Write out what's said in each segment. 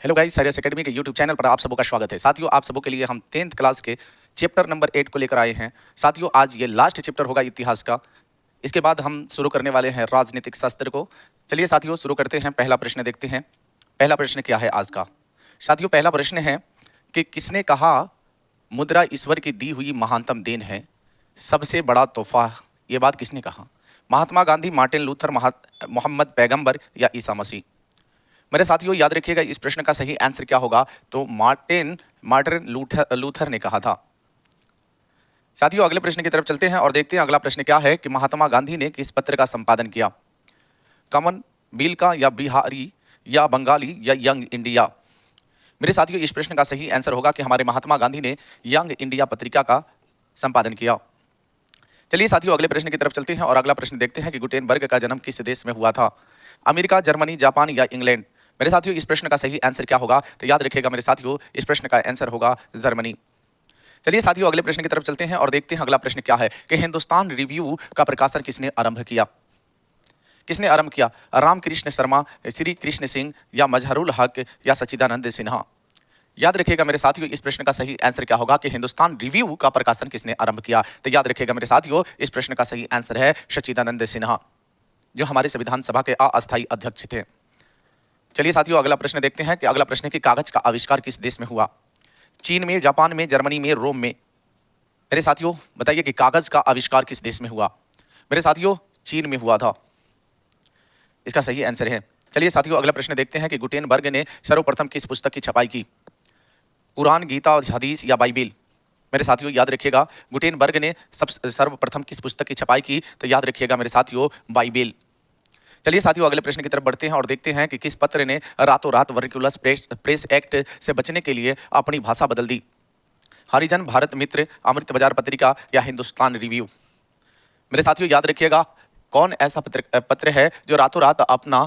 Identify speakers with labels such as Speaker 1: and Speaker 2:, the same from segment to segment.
Speaker 1: Hello guys, Cyrus academy के YouTube channel पर आप सबों का स्वागत है। साथियों, आप सबों के लिए हम 10th क्लास के चैप्टर नंबर 8 को लेकर आए हैं। साथियों, आज ये लास्ट चैप्टर होगा इतिहास का। इसके बाद हम शुरू करने वाले हैं राजनीतिक शास्त्र को। चलिए साथियों, शुरू करते हैं। पहला प्रश्न देखते हैं। पहला प्रश्न क्या है आज का? साथियों, पहला प्रश्न है कि किसने कहा मुद्रा ईश्वर की दी हुई महानतम देन है, सबसे बड़ा तोहफा? ये बात किसने कहा? महात्मा गांधी, मार्टिन लूथर, मोहम्मद पैगंबर या ईसा मसीह? मेरे साथियों, याद रखिएगा इस प्रश्न का सही आंसर क्या होगा। तो मार्टिन मार्टिन लूथर ने कहा था। साथियों, अगले प्रश्न की तरफ चलते हैं और देखते हैं अगला प्रश्न क्या है कि महात्मा गांधी ने किस पत्र का संपादन किया? कॉमन बिल का, या बिहारी, या बंगाली, या यंग इंडिया? मेरे साथियों, इस प्रश्न का सही आंसर होगा कि हमारे महात्मा गांधी ने यंग इंडिया पत्रिका का संपादन किया। चलिए साथियों, अगले प्रश्न की तरफ चलते हैं और अगला प्रश्न देखते हैं कि गुटेनबर्ग का जन्म किस देश में हुआ था? अमेरिका, जर्मनी, जापान या इंग्लैंड? मेरे साथियों, इस प्रश्न का सही आंसर क्या होगा? तो याद रखिएगा मेरे साथियों, इस प्रश्न का आंसर होगा जर्मनी। चलिए साथियों, अगले प्रश्न की तरफ चलते हैं और देखते हैं अगला प्रश्न क्या है कि हिंदुस्तान रिव्यू का प्रकाशन किसने आरंभ किया? किसने आरंभ किया? रामकृष्ण शर्मा, श्री कृष्ण सिंह, या मजहरुल हक, या सच्चिदानंद सिन्हा? याद रखिएगा मेरे साथियों, इस प्रश्न का सही आंसर क्या होगा कि हिंदुस्तान रिव्यू का प्रकाशन किसने आरंभ किया? तो याद रखिएगा मेरे साथियों, इस प्रश्न का सही आंसर है सच्चिदानंद सिन्हा, जो हमारे संविधान सभा के अस्थायी अध्यक्ष थे। चलिए साथियों, अगला प्रश्न देखते हैं कि अगला प्रश्न है कि कागज का आविष्कार किस देश में हुआ? चीन में, जापान में, जर्मनी में, रोम में? मेरे साथियों, बताइए कि कागज का आविष्कार किस देश में हुआ? मेरे साथियों, चीन में हुआ था। इसका सही आंसर है। चलिए साथियों, अगला प्रश्न देखते हैं कि गुटेनबर्ग ने सर्वप्रथम किस पुस्तक की छपाई की? कुरान, गीता, हदीस या बाइबिल? मेरे साथियों, याद रखिएगा गुटेनबर्ग ने सर्वप्रथम किस पुस्तक की छपाई की? तो याद रखिएगा मेरे साथियों, बाइबिल। चलिए साथियों, अगले प्रश्न की तरफ बढ़ते हैं और देखते हैं कि किस पत्र ने रातों रात वर्नाक्युलर प्रेस एक्ट से बचने के लिए अपनी भाषा बदल दी? हरिजन, भारत मित्र, अमृत बाजार पत्रिका, या हिंदुस्तान रिव्यू? मेरे साथियों, याद रखिएगा कौन ऐसा पत्र है जो रातों रात अपना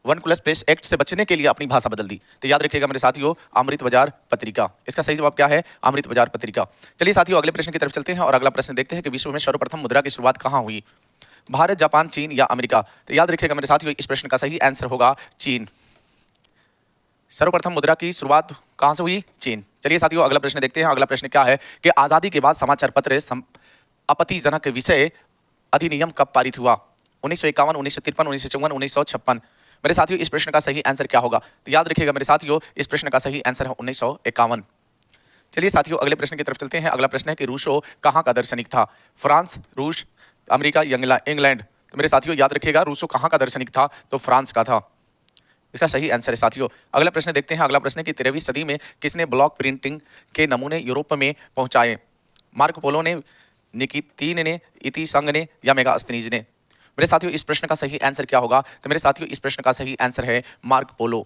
Speaker 1: वर्नाक्युलर प्रेस एक्ट से बचने के लिए अपनी भाषा बदल दी? तो याद रखिएगा मेरे साथियों, अमृत बाजार पत्रिका। इसका सही जवाब क्या है? अमृत बाजार पत्रिका। चलिए साथियों, अगले प्रश्न की तरफ चलते हैं और अगला प्रश्न देखते हैं कि विश्व में सर्वप्रथम मुद्रा की शुरुआत कहाँ हुई? भारत, जापान, चीन या अमेरिका? तो याद रखिएगा मेरे साथियों, इस प्रश्न का सही आंसर होगा चीन। सर्वप्रथम मुद्रा की शुरुआत कहां से हुई? चीन। चलिए साथियों, अगला प्रश्न देखते हैं। अगला प्रश्न क्या है कि आजादी के बाद समाचार पत्र आपत्तिजनक विषय अधिनियम कब पारित हुआ? 1951, 1953, 1954, 1956? मेरे साथियों, इस प्रश्न का सही आंसर क्या होगा? तो याद रखिएगा मेरे साथियों, इस प्रश्न का सही आंसर है 1951। चलिए साथियों, अगले प्रश्न की तरफ चलते हैं। अगला प्रश्न है कि रूसो कहाँ का दार्शनिक था? फ्रांस, रूस, अमेरिका, इंग्लैंड? तो मेरे साथियों, याद रखिएगा रूसो कहाँ का दार्शनिक था? तो फ्रांस का था। इसका सही आंसर है साथियों। अगला प्रश्न देखते हैं। अगला प्रश्न है कि 13वीं सदी में किसने ब्लॉक प्रिंटिंग के नमूने यूरोप में पहुंचाए? मार्को पोलो ने, निकितीन ने, इति संघ ने, या मेगास्थनीज ने? मेरे साथियों, इस प्रश्न का सही आंसर क्या होगा? तो मेरे साथियों, इस प्रश्न का सही आंसर है मार्को पोलो।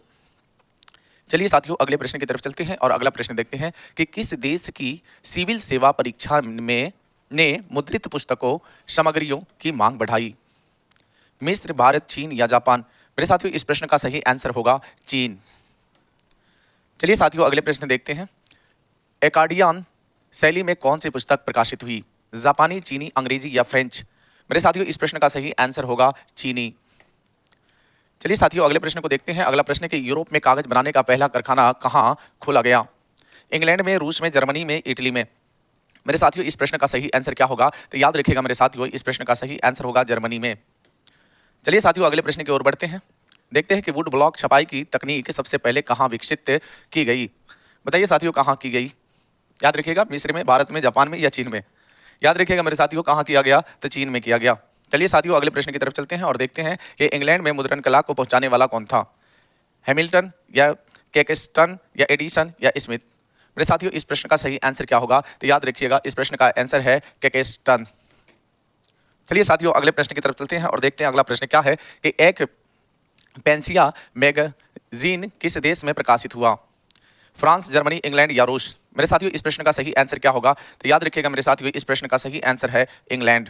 Speaker 1: चलिए साथियों, अगले प्रश्न की तरफ चलते हैं और अगला प्रश्न देखते हैं कि किस देश की सिविल सेवा परीक्षा में ने मुद्रित पुस्तकों सामग्रियों की मांग बढ़ाई? मिस्र, भारत, चीन या जापान? मेरे साथियों, इस प्रश्न का सही आंसर होगा चीन। चलिए साथियों, अगले प्रश्न देखते हैं। एकाडियन शैली में कौन सी पुस्तक प्रकाशित हुई? जापानी, चीनी, अंग्रेजी या फ्रेंच? मेरे साथियों, इस प्रश्न का सही आंसर होगा चीनी। चलिए साथियों, अगले प्रश्न को देखते हैं। अगला प्रश्न है कि यूरोप में कागज बनाने का पहला कारखाना कहाँ खोला गया? इंग्लैंड में, रूस में, जर्मनी में, इटली में? मेरे साथियों, इस प्रश्न का सही आंसर क्या होगा? तो याद रखिएगा मेरे साथियों, इस प्रश्न का सही आंसर होगा जर्मनी में। चलिए साथियों, अगले प्रश्न की ओर बढ़ते हैं। देखते हैं कि वुड ब्लॉक छपाई की तकनीक सबसे पहले कहाँ विकसित की गई? बताइए साथियों, कहाँ की गई? याद रखिएगा, मिस्र में, भारत में, जापान में या चीन में? याद रखिएगा मेरे साथियों, कहाँ किया गया? तो चीन में किया गया। चलिए साथियों, अगले प्रश्न की तरफ चलते हैं और देखते हैं कि इंग्लैंड में मुद्रण कला को पहुंचाने वाला कौन था? हैमिल्टन, या कैक्सटन, या एडिसन, या स्मिथ? मेरे साथियों, इस प्रश्न का सही आंसर क्या होगा? तो याद रखिएगा, इस प्रश्न का आंसर है कैक्सटन। चलिए साथियों, अगले प्रश्न की तरफ चलते हैं और देखते हैं अगला प्रश्न क्या है कि एक पेंसिया मैगजीन किस देश में प्रकाशित हुआ? फ्रांस, जर्मनी, इंग्लैंड या रूस? मेरे साथियों, इस प्रश्न का सही आंसर क्या होगा? तो याद रखिएगा मेरे साथियों, इस प्रश्न का सही आंसर है इंग्लैंड।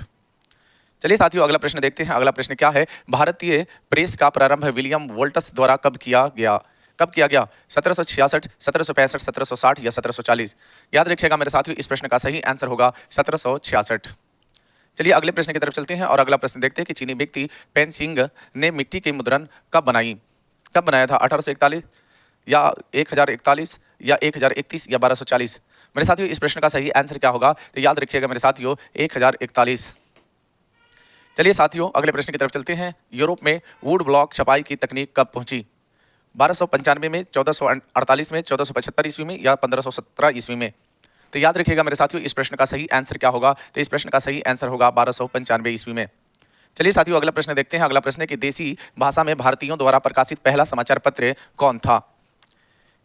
Speaker 1: चलिए साथियों, अगला प्रश्न देखते हैं। अगला प्रश्न क्या है? भारतीय प्रेस का प्रारंभ विलियम वोल्टस द्वारा कब किया गया? कब किया गया? 1766, 1765, 1760 या 1740? याद रखिएगा मेरे साथियों, इस प्रश्न का सही आंसर होगा 1766। चलिए अगले प्रश्न की तरफ चलते हैं और अगला प्रश्न देखते हैं कि चीनी व्यक्ति पेन सिंह ने मिट्टी की मुद्रण कब बनाई? कब बनाया था? 1841 या 1041 या 1031 या 1240? मेरे साथियों इस प्रश्न का सही आंसर क्या होगा? तो याद रखिएगा मेरे साथियों 1041। चलिए साथियों अगले प्रश्न की तरफ चलते हैं। यूरोप में वुड ब्लॉक छपाई की तकनीक कब पहुंची? 1295 में, 1448 में, 1475 ईस्वी में या 1517 ईस्वी में? तो याद रखिएगा मेरे साथियों इस प्रश्न का सही आंसर क्या होगा? तो इस प्रश्न का सही आंसर होगा 1295 ईस्वी में। चलिए साथियों अगला प्रश्न देखते हैं। अगला प्रश्न है कि देसी भाषा में भारतीयों द्वारा प्रकाशित पहला समाचार पत्र कौन था?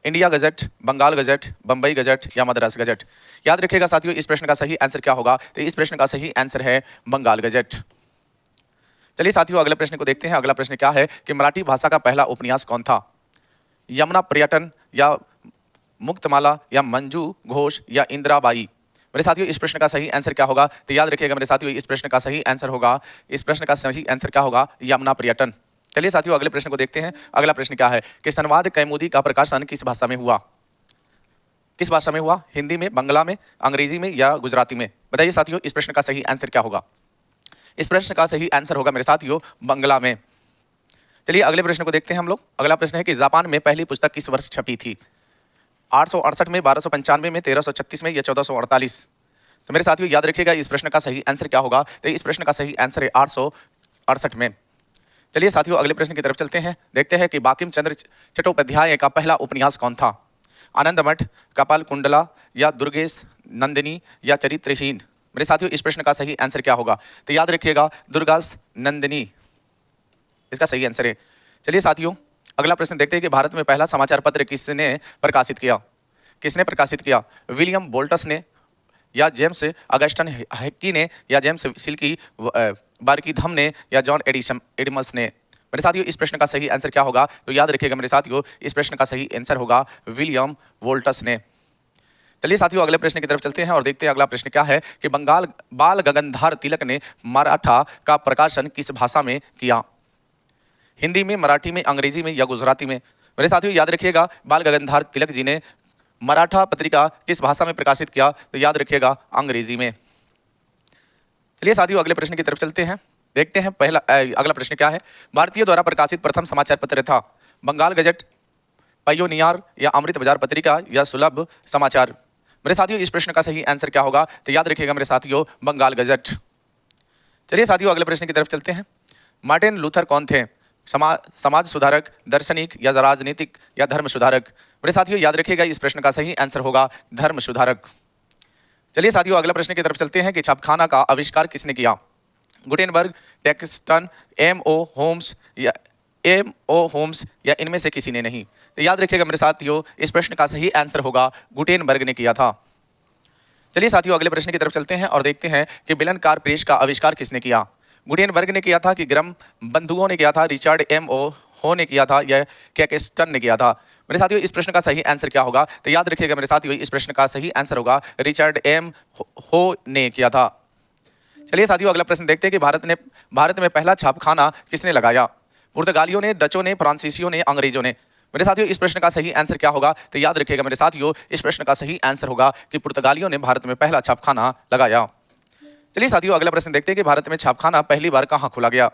Speaker 1: India gazette, Bengal gazette, Bombay gazette या मद्रास गजट? याद रखिएगा साथियों इस प्रश्न का सही आंसर क्या होगा? तो इस प्रश्न का सही आंसर है बंगाल गजट। चलिए साथियों अगले प्रश्न को देखते हैं। अगला प्रश्न क्या है कि मराठी भाषा का पहला उपन्यास कौन था? यमुना पर्यटन या मुक्तमाला या मंजू घोष या इंदिराबाई? मेरे साथियों इस प्रश्न का सही आंसर क्या होगा? तो याद रखिएगा मेरे साथियों इस प्रश्न का सही आंसर होगा, इस प्रश्न का सही आंसर क्या होगा? यमुना पर्यटन। चलिए साथियों अगले प्रश्न को देखते हैं। अगला प्रश्न क्या है कि संवाद कौमुदी का प्रकाशन किस भाषा में हुआ? किस भाषा में हुआ? हिंदी में, बंगला में, अंग्रेजी में या गुजराती में? बताइए साथियों इस प्रश्न का सही आंसर क्या होगा? इस प्रश्न का सही आंसर होगा मेरे साथियों बंगला में। चलिए अगले प्रश्न को देखते हैं हम लोग। अगला प्रश्न है कि जापान में पहली पुस्तक किस वर्ष छपी थी? 868 में, 1295 में, 1336 में या 1448? तो मेरे साथियों याद रखिएगा इस प्रश्न का सही आंसर क्या होगा? तो इस प्रश्न का सही आंसर है 868 में। चलिए साथियों अगले प्रश्न की तरफ चलते हैं। देखते हैं कि बांकिम चंद्र चट्टोपाध्याय का पहला उपन्यास कौन था? आनंदमठ, कपाल कुंडला या दुर्गेश नंदिनी या चरित्रहीन? मेरे साथियों इस प्रश्न का सही आंसर क्या होगा? तो याद रखिएगा दुर्गेश नंदिनी इसका सही आंसर है। चलिए साथियों अगला प्रश्न देखते हैं कि भारत में पहला समाचार पत्र किसने प्रकाशित किया? किसने प्रकाशित किया? विलियम बोल्टस ने या जेम्स अगस्टन हिक्की ने या जेम्स सिल्की बार्कीधम ने या जॉन एडिमस ने? मेरे साथियों इस प्रश्न का सही आंसर क्या होगा? तो याद रखिएगा मेरे साथियों इस प्रश्न का सही आंसर होगा विलियम वोल्टस ने। चलिए साथियों अगले प्रश्न की तरफ चलते हैं और देखते हैं अगला प्रश्न क्या है कि बंगाल बाल गंगाधर तिलक ने मराठा का प्रकाशन किस भाषा में किया? हिंदी में, मराठी में, अंग्रेजी में या गुजराती में? मेरे साथियों याद रखिएगा बाल गंगाधर तिलक जी ने मराठा पत्रिका किस भाषा में प्रकाशित किया? तो याद रखिएगा अंग्रेजी में। चलिए साथियों अगले प्रश्न की तरफ चलते हैं। देखते हैं पहला अगला प्रश्न क्या है? भारतीय द्वारा प्रकाशित प्रथम समाचार पत्र था बंगाल गजट, पायोनियर या अमृत बाजार पत्रिका या सुलभ समाचार? मेरे साथियों इस प्रश्न का सही आंसर क्या होगा? तो याद रखिएगा मेरे साथियों बंगाल गजट। चलिए साथियों अगले प्रश्न की तरफ चलते हैं। मार्टिन लूथर कौन थे? समाज सुधारक, दार्शनिक या राजनीतिक या धर्म सुधारक? मेरे साथियों याद रखिएगा इस प्रश्न का सही आंसर होगा धर्म सुधारक। चलिए साथियों अगला प्रश्न की तरफ चलते हैं कि छापखाना का आविष्कार किसने किया? Gutenberg, टेक्सटन, MO. होम्स या इनमें से किसी ने नहीं? तो याद रखिएगा मेरे साथियों इस प्रश्न का सही आंसर होगा गुटेनबर्ग ने किया था। चलिए साथियों अगले प्रश्न की तरफ चलते हैं और देखते हैं कि बेलनाकार प्रेस का आविष्कार किसने किया? गुटेनबर्ग ने किया था कि ग्रम बंधुओं ने किया था, रिचर्ड एम.ओ. हो ने किया था या कैकेस्टन ने किया था? मेरे साथियों इस प्रश्न का सही आंसर क्या होगा? तो याद रखिएगा मेरे साथियों इस प्रश्न का सही आंसर होगा रिचर्ड एम हो ने किया था। चलिए साथियों अगला प्रश्न देखते हैं कि भारत में पहला छापखाना किसने लगाया? पुर्तगालियों ने, डचों ने, फ्रांसीसियों ने, अंग्रेजों ने? मेरे साथियों इस प्रश्न का सही आंसर क्या होगा? तो याद रखिएगा मेरे साथियों इस प्रश्न का सही आंसर होगा कि पुर्तगालियों ने भारत में पहला छापखाना लगाया। चलिए साथियों अगला प्रश्न देखते हैं कि भारत में छापखाना पहली बार कहाँ खोला गया?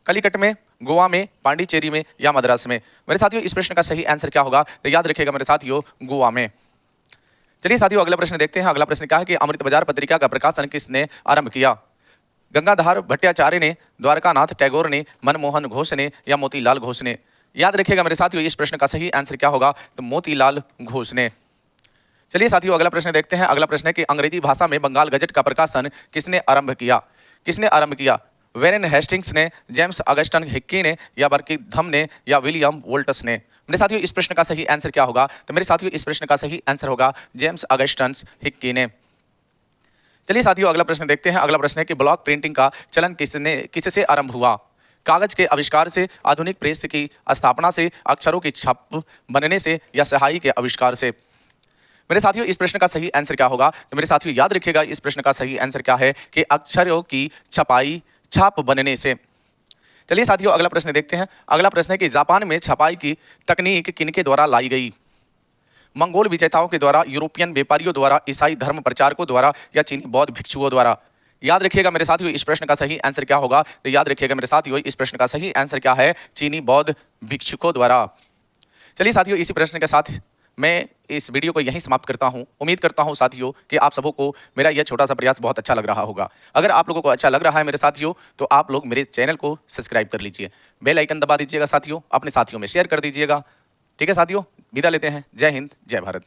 Speaker 1: कलिकट में, गोवा में, पांडिचेरी में या मद्रास में? मेरे साथियों इस प्रश्न का सही आंसर क्या होगा? तो याद रखिएगा मेरे साथियों गोवा में। चलिए साथियों अगला प्रश्न देखते हैं। अगला प्रश्न क्या है कि अमृत बाजार पत्रिका का प्रकाशन किसने आरंभ किया? गंगाधर भट्टाचार्य ने, द्वारकानाथ टैगोर ने, मनमोहन घोष ने या मोतीलाल घोष ने? याद रखिएगा मेरे साथियों इस प्रश्न का सही आंसर क्या होगा? तो मोतीलाल घोष ने। चलिए साथियों अगला प्रश्न देखते हैं। अगला प्रश्न है कि अंग्रेजी भाषा में बंगाल गजट का प्रकाशन किसने आरंभ किया? किसने आरंभ किया? वेरेन हेस्टिंग्स ने, जेम्स अगस्टन हिक्की ने या बर्किंघम ने या विलियम वोल्टस ने? मेरे साथियों इस प्रश्न का सही आंसर क्या होगा? तो मेरे साथियों इस प्रश्न का सही आंसर होगा जेम्स अगस्टन हिक्की ने। चलिए साथियों अगला प्रश्न देखते हैं। अगला प्रश्न है कि ब्लॉक प्रिंटिंग का चलन किससे आरंभ हुआ? कागज के आविष्कार से, आधुनिक प्रेस की स्थापना से, अक्षरों की छप बनने से या स्याही के आविष्कार से? मेरे साथियों इस प्रश्न का सही आंसर क्या होगा? तो मेरे साथियों याद रखिएगा इस प्रश्न का सही आंसर क्या है कि अक्षरों की छाप बनने से। चलिए साथियों अगला प्रश्न देखते हैं। अगला प्रश्न है कि जापान में छपाई की तकनीक किनके द्वारा लाई गई? मंगोल विजेताओं के द्वारा, यूरोपियन व्यापारियों द्वारा, ईसाई धर्म प्रचारकों द्वारा या चीनी बौद्ध भिक्षुओं द्वारा? याद रखिएगा मेरे साथियों इस प्रश्न का सही आंसर क्या होगा? तो याद रखिएगा मेरे साथियों इस प्रश्न का सही आंसर क्या है? चीनी बौद्ध भिक्षुकों द्वारा। चलिए साथियों, इसी प्रश्न के साथ मैं इस वीडियो को यहीं समाप्त करता हूं। उम्मीद करता हूं साथियों कि आप सबों को मेरा यह छोटा सा प्रयास बहुत अच्छा लग रहा होगा। अगर आप लोगों को अच्छा लग रहा है मेरे साथियों, तो आप लोग मेरे चैनल को सब्सक्राइब कर लीजिए, बेल आइकन दबा दीजिएगा साथियों, अपने साथियों में शेयर कर दीजिएगा। ठीक है साथियों, विदा लेते हैं। जय हिंद, जय भारत।